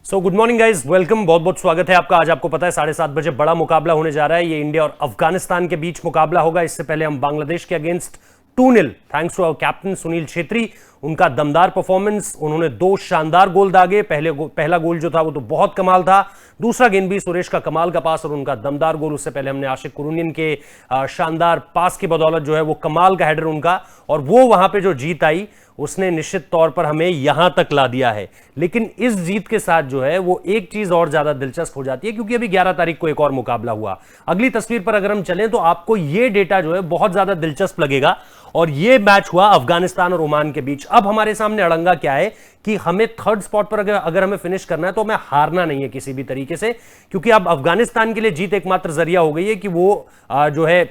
Good morning guys, welcome. बहुत बहुत स्वागत है आपका। आज आपको पता है 7:30 बजे बड़ा मुकाबला होने जा रहा है। ये इंडिया और अफगानिस्तान के बीच मुकाबला होगा। इससे पहले हम बांग्लादेश के against 2-0 thanks to our captain Sunil Chhetri, उनका दमदार परफॉर्मेंस। उन्होंने 2 शानदार गोल दागे। पहला गोल जो था वो तो बहुत कमाल था। दूसरा गेंद भी सुरेश का कमाल का पास और उनका दमदार गोल। उससे पहले हमने आशिक कुरुनियन के शानदार पास की बदौलत जो है वो कमाल का हेडर उनका, और वो वहां पे जो जीत आई उसने निश्चित तौर पर हमें यहां तक ला दिया है। लेकिन इस जीत के साथ जो है वो एक चीज और ज्यादा दिलचस्प हो जाती है, क्योंकि अभी 11 तारीख को एक और मुकाबला हुआ। अगली तस्वीर पर अगर हम चलें तो आपको यह डेटा जो है बहुत ज्यादा दिलचस्प लगेगा। और यह मैच हुआ अफगानिस्तान और ओमान के बीच। अब हमारे सामने अड़ंगा क्या है कि हमें थर्ड स्पॉट पर अगर हमें फिनिश करना है तो हमें हारना नहीं है किसी भी तरीके से, क्योंकि अब अफगानिस्तान के लिए जीत एकमात्र जरिया हो गई है कि वो जो है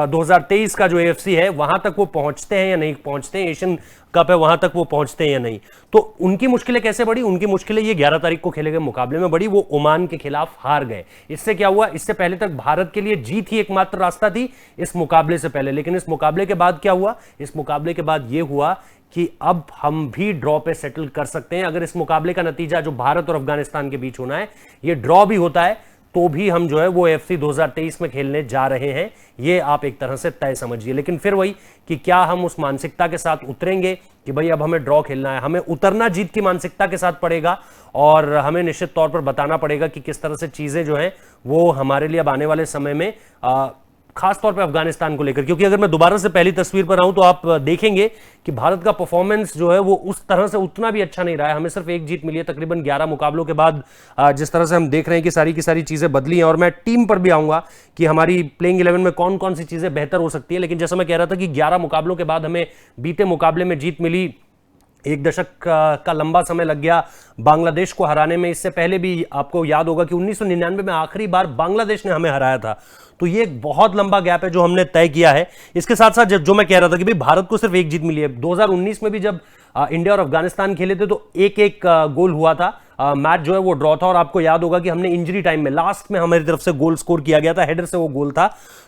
2023 का जो एएफसी है वहां तक वो पहुंचते हैं या नहीं पहुंचते हैं, एशियन कप है वहां तक वो पहुंचते हैं या नहीं। तो उनकी मुश्किलें कैसे बढ़ी? उनकी मुश्किलें ये 11 तारीख को खेले गए मुकाबले में बढ़ी। वो ओमान के खिलाफ हार गए। इससे क्या हुआ? इससे पहले तक भारत के लिए जीत ही एकमात्र रास्ता थी इस मुकाबले से पहले। लेकिन इस मुकाबले के बाद क्या हुआ? इस मुकाबले के बाद यह हुआ कि अब हम भी ड्रॉ पे सेटल कर सकते हैं। अगर इस मुकाबले का नतीजा जो भारत और अफगानिस्तान के बीच होना है ये ड्रॉ भी होता है तो भी हम जो है वो एफसी 2023 में खेलने जा रहे हैं, ये आप एक तरह से तय समझिए। लेकिन फिर वही कि क्या हम उस मानसिकता के साथ उतरेंगे कि भाई अब हमें ड्रॉ खेलना है? हमें उतरना जीत की मानसिकता के साथ पड़ेगा और हमें निश्चित तौर पर बताना पड़ेगा कि किस तरह से चीजें जो हैं वो हमारे लिए अब आने वाले समय में खास तौर पे अफगानिस्तान को लेकर। क्योंकि अगर मैं दोबारा से पहली तस्वीर पर आऊं तो आप देखेंगे कि भारत का परफॉर्मेंस जो है वो उस तरह से उतना भी अच्छा नहीं रहा है। हमें सिर्फ एक जीत मिली है तकरीबन 11 मुकाबलों के बाद। जिस तरह से हम देख रहे हैं कि सारी की सारी चीजें बदली हैं, और मैं टीम पर भी आऊंगा कि हमारी प्लेइंग 11 में कौन कौन सी चीजें बेहतर हो सकती है। लेकिन जैसा मैं कह रहा था कि 11 मुकाबलों के बाद हमें बीते मुकाबले में जीत मिली। 1 दशक का लंबा समय लग गया बांग्लादेश को हराने में। इससे पहले भी आपको याद होगा कि 1999 में आखिरी बार बांग्लादेश ने हमें हराया था। तो ये एक बहुत लंबा गैप है जो हमने तय किया है। इसके साथ साथ जो मैं कह रहा था कि भाई भारत को सिर्फ एक जीत मिली है। 2019 में भी जब इंडिया और अफगानिस्तान खेले थे तो एक एक गोल हुआ था। मैच जो है वो ड्रॉ था, और आपको याद होगा कि हमने इंजरी टाइम में लास्ट में हमारी तरफ से गोल स्कोर किया गया था, हेडर से वो गोल था।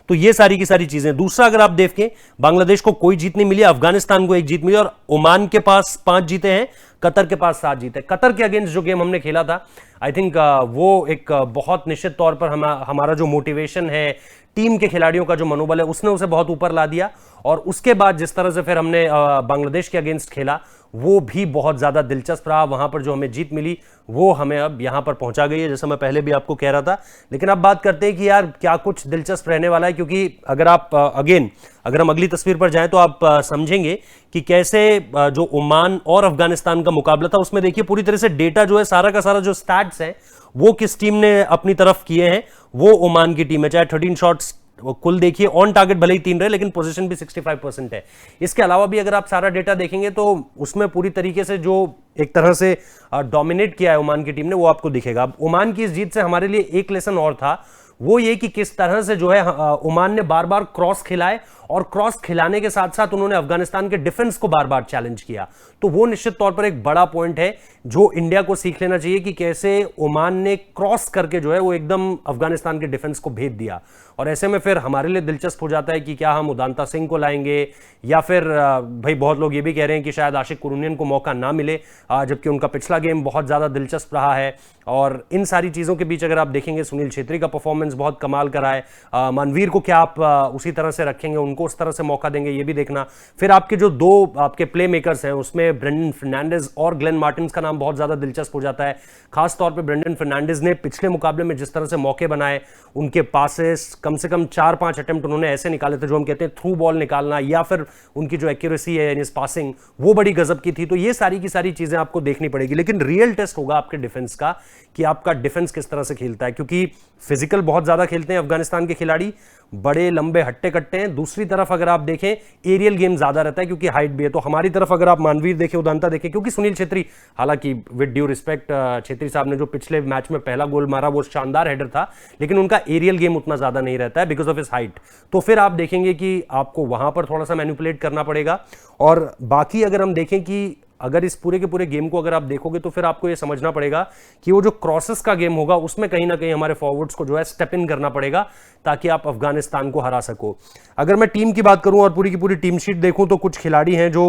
तो ये सारी की सारी चीजें। दूसरा, अगर आप देखें बांग्लादेश को कोई जीत नहीं मिली, अफगानिस्तान को एक जीत मिली, और ओमान के पास 5 जीते हैं, कतर के पास 7 जीते। कतर के अगेंस्ट जो गेम हमने खेला था आई थिंक वो एक बहुत निश्चित तौर पर हमारा जो मोटिवेशन है, टीम के खिलाड़ियों का जो मनोबल है, उसने उसे बहुत ऊपर ला दिया। और उसके बाद जिस तरह से फिर हमने बांग्लादेश के अगेंस्ट खेला वो भी बहुत ज्यादा दिलचस्प रहा। वहां पर जो हमें जीत मिली वो हमें अब यहां पर पहुंचा गई है, जैसा मैं पहले भी आपको कह रहा था। लेकिन अब बात करते हैं कि यार क्या कुछ दिलचस्प रहने वाला है, क्योंकि अगर आप अगर हम अगली तस्वीर पर जाएं तो आप समझेंगे कि कैसे जो ओमान और अफगानिस्तान का मुकाबला था उसमें देखिए पूरी तरह से डेटा जो है सारा का सारा जो स्टैट्स है वो किस टीम ने अपनी तरफ किए हैं, वो ओमान की टीम है। चाहे 13 शॉट्स कुल देखिए, ऑन टारगेट भले ही 3 रहे लेकिन पोजीशन भी 65% है। इसके अलावा भी अगर आप सारा डेटा देखेंगे तो उसमें पूरी तरीके से जो एक तरह से डोमिनेट किया है ओमान की टीम ने वो आपको दिखेगा। अब ओमान की इस जीत से हमारे लिए एक लेसन और था, वो ये कि किस तरह से जो है ओमान ने बार बार क्रॉस खिलाए, और क्रॉस खिलाने के साथ साथ उन्होंने अफगानिस्तान के डिफेंस को बार बार चैलेंज किया। तो वो निश्चित तौर पर एक बड़ा पॉइंट है जो इंडिया को सीख लेना चाहिए कि कैसे ओमान ने क्रॉस करके जो है वो एकदम अफगानिस्तान के डिफेंस को भेद दिया। और ऐसे में फिर हमारे लिए दिलचस्प हो जाता है कि क्या हम उदांता सिंह को लाएंगे, या फिर भाई बहुत लोग ये भी कह रहे हैं कि शायद आशिक कुरुनियन को मौका ना मिले, जबकि उनका पिछला गेम बहुत ज्यादा दिलचस्प रहा है। और इन सारी चीजों के बीच अगर आप देखेंगे सुनील छेत्री का परफॉर्मेंस बहुत कमाल का रहा है। मनवीर को क्या आप उसी तरह से रखेंगे, उनको उस तरह से मौका देंगे, ये भी देखना। फिर आपके जो 2 आपके प्ले मेकर्स हैं उसमें ब्रेंडन फर्नांडिस और ग्लेन मार्टिन्स का नाम बहुत ज्यादा दिलचस्प हो जाता है। खासतौर पर ब्रेंडन फर्नांडिस ने पिछले मुकाबले में जिस तरह से मौके बनाए, उनके पासेस कम से कम 4-5 अटेम्प्ट उन्होंने ऐसे निकाले थे जो हम कहते हैं थ्रू बॉल निकालना, या फिर उनकी जो एक्यूरेसी है यानी पासिंग वो बड़ी गजब की थी। तो ये सारी की सारी चीजें आपको देखनी पड़ेगी। लेकिन रियल टेस्ट होगा आपके डिफेंस का कि आपका डिफेंस किस तरह से खेलता है, क्योंकि फिजिकल बहुत ज्यादा खेलते हैं अफगानिस्तान के खिलाड़ी, बड़े लंबे हट्टे कट्टे हैं। दूसरी तरफ अगर आप देखें एरियल गेम ज्यादा रहता है क्योंकि हाइट भी है। तो हमारी तरफ अगर आप मानवीर देखें, उदांता देखें, क्योंकि सुनील छेत्री, हालांकि विद ड्यू रिस्पेक्ट छेत्री साहब ने जो पिछले मैच में पहला गोल मारा वो शानदार हेडर था, लेकिन उनका एरियल गेम उतना ज्यादा नहीं रहता है बिकॉज ऑफ हिज हाइट। तो फिर आप देखेंगे कि आपको वहां पर थोड़ा सा मैनिपुलेट करना पड़ेगा। और बाकी अगर हम देखें कि अगर इस पूरे के पूरे गेम को अगर आप देखोगे तो फिर आपको यह समझना पड़ेगा कि वो जो क्रॉसेस का गेम होगा उसमें कहीं ना कहीं हमारे फॉरवर्ड्स को जो है स्टेप इन करना पड़ेगा ताकि आप अफगानिस्तान को हरा सको। अगर मैं टीम की बात करूं और पूरी की पूरी टीम शीट देखूं तो कुछ खिलाड़ी हैं जो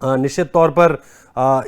निश्चित तौर पर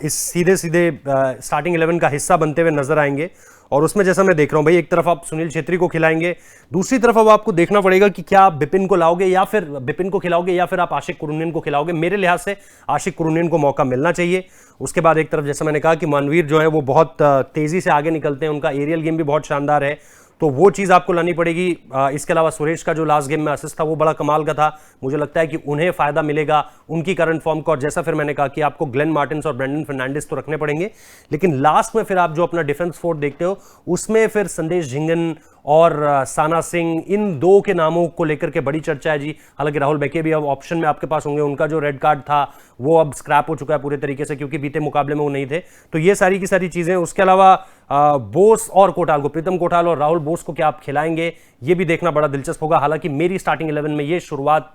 इस सीधे सीधे स्टार्टिंग 11 का हिस्सा बनते हुए नजर आएंगे। और उसमें जैसा मैं देख रहा हूं भाई, एक तरफ आप सुनील छेत्री को खिलाएंगे, दूसरी तरफ अब आपको देखना पड़ेगा कि क्या आप बिपिन को लाओगे या फिर बिपिन को खिलाओगे या फिर आप आशिक कुरुनियन को खिलाओगे। मेरे लिहाज से आशिक कुरुनियन को मौका मिलना चाहिए। उसके बाद एक तरफ जैसा मैंने कहा कि मनवीर जो है वो बहुत तेजी से आगे निकलते हैं, उनका एरियल गेम भी बहुत शानदार है, तो वो चीज़ आपको लानी पड़ेगी। इसके अलावा सुरेश का जो लास्ट गेम में असिस्ट था वो बड़ा कमाल का था। मुझे लगता है कि उन्हें फायदा मिलेगा उनकी करंट फॉर्म का। और जैसा फिर मैंने कहा कि आपको ग्लेन मार्टिन्स और ब्रेंडन फर्नांडिस तो रखने पड़ेंगे, लेकिन लास्ट में फिर आप जो अपना डिफेंस फोर्थ देखते हो उसमें फिर संदेश झिंगन और साना सिंह, इन दो के नामों को लेकर के बड़ी चर्चा है जी। हालांकि राहुल बेके भी अब ऑप्शन में आपके पास होंगे, उनका जो रेड कार्ड था वो अब स्क्रैप हो चुका है पूरे तरीके से, क्योंकि बीते मुकाबले में वो नहीं थे। तो ये सारी की सारी चीजें। उसके अलावा बोस और कोटाल को, प्रीतम कोटाल और राहुल बोस को क्या आप खिलाएंगे, ये भी देखना बड़ा दिलचस्प होगा। हालांकि मेरी स्टार्टिंग 11 में ये शुरुआत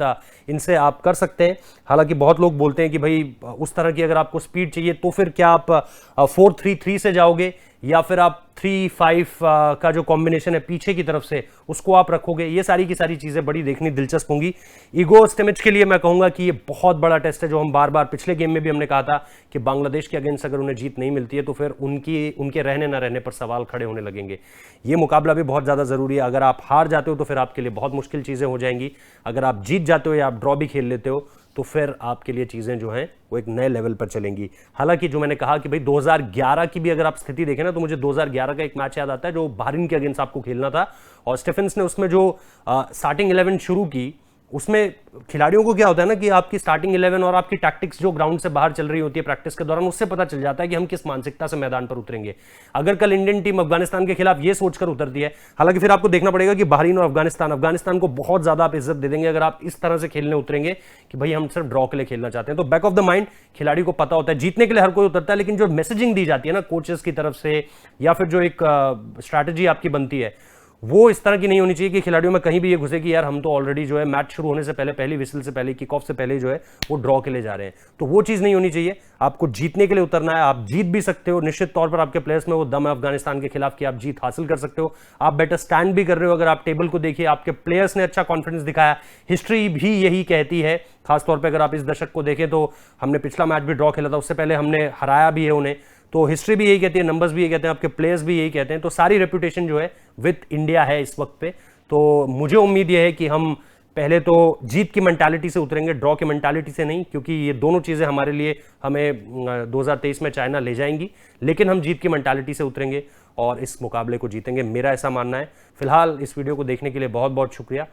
इनसे आप कर सकते हैं। हालांकि बहुत लोग बोलते हैं कि भाई उस तरह की अगर आपको स्पीड चाहिए तो फिर क्या आप 4-3-3 से जाओगे या फिर आप 3-5 का जो कॉम्बिनेशन है पीछे की तरफ से उसको आप रखोगे। ये सारी की सारी चीजें बड़ी देखनी दिलचस्प होंगी। ईगो स्टिमिच के लिए मैं कहूंगा कि ये बहुत बड़ा टेस्ट है, जो हम बार बार पिछले गेम में भी हमने कहा था कि बांग्लादेश के अगेंस्ट अगर उन्हें जीत नहीं मिलती है तो फिर उनके रहने ना रहने पर सवाल खड़े होने लगेंगे। ये मुकाबला भी बहुत ज्यादा जरूरी है। अगर आप हार जाते हो तो फिर आपके लिए बहुत मुश्किल चीजें हो जाएंगी। अगर आप जीत जाते हो या आप ड्रॉ भी खेल लेते हो तो फिर आपके लिए चीजें जो हैं वो एक नए लेवल पर चलेंगी। हालांकि जो मैंने कहा कि भाई 2011 की भी अगर आप स्थिति देखें ना, तो मुझे 2011 का एक मैच याद आता है जो बहरीन के अगेंस्ट आपको खेलना था, और स्टीफेंस ने उसमें जो स्टार्टिंग 11 शुरू की, उसमें खिलाड़ियों को क्या होता है ना कि आपकी स्टार्टिंग 11 और आपकी टैक्टिक्स जो ग्राउंड से बाहर चल रही होती है प्रैक्टिस के दौरान, उससे पता चल जाता है कि हम किस मानसिकता से मैदान पर उतरेंगे। अगर कल इंडियन टीम अफगानिस्तान के खिलाफ ये सोचकर उतरती है, हालांकि फिर आपको देखना पड़ेगा कि बहरीन और अफगानिस्तान को बहुत ज्यादा आप इज्जत दे देंगे अगर आप इस तरह से खेलने उतरेंगे कि भाई हम सिर्फ ड्रॉ के लिए खेलना चाहते हैं। तो बैक ऑफ द माइंड खिलाड़ी को पता होता है जीतने के लिए हर कोई उतरता है, लेकिन जो मैसेजिंग दी जाती है ना कोचेस की तरफ से या फिर जो एक स्ट्रैटेजी आपकी बनती है वो इस तरह की नहीं होनी चाहिए कि खिलाड़ियों में कहीं भी ये घुसे कि यार हम तो ऑलरेडी जो है मैच शुरू होने से पहले, पहली विसल से पहले, किक ऑफ से पहले जो है वो ड्रॉ के लिए जा रहे हैं। तो वो चीज नहीं होनी चाहिए। आपको जीतने के लिए उतरना है। आप जीत भी सकते हो, निश्चित तौर पर आपके प्लेयर्स में वो दम है अफगानिस्तान के खिलाफ कि आप जीत हासिल कर सकते हो। आप बेटर स्टैंड भी कर रहे हो। अगर आप टेबल को देखिए, आपके प्लेयर्स ने अच्छा कॉन्फिडेंस दिखाया, हिस्ट्री भी यही कहती है। खासतौर पर अगर आप इस दशक को देखें तो हमने पिछला मैच भी ड्रॉ खेला था, उससे पहले हमने हराया भी है उन्हें। तो हिस्ट्री भी यही कहती है, नंबर्स भी यही कहते हैं, आपके प्लेयर्स भी यही कहते हैं। तो सारी रेपुटेशन जो है विद इंडिया है इस वक्त पे। तो मुझे उम्मीद यह है कि हम पहले तो जीत की मेंटालिटी से उतरेंगे, ड्रॉ की मेंटालिटी से नहीं, क्योंकि ये दोनों चीज़ें हमारे लिए हमें 2023 में चाइना ले जाएंगी। लेकिन हम जीत की मेंटालिटी से उतरेंगे और इस मुकाबले को जीतेंगे, मेरा ऐसा मानना है। फिलहाल इस वीडियो को देखने के लिए बहुत बहुत शुक्रिया।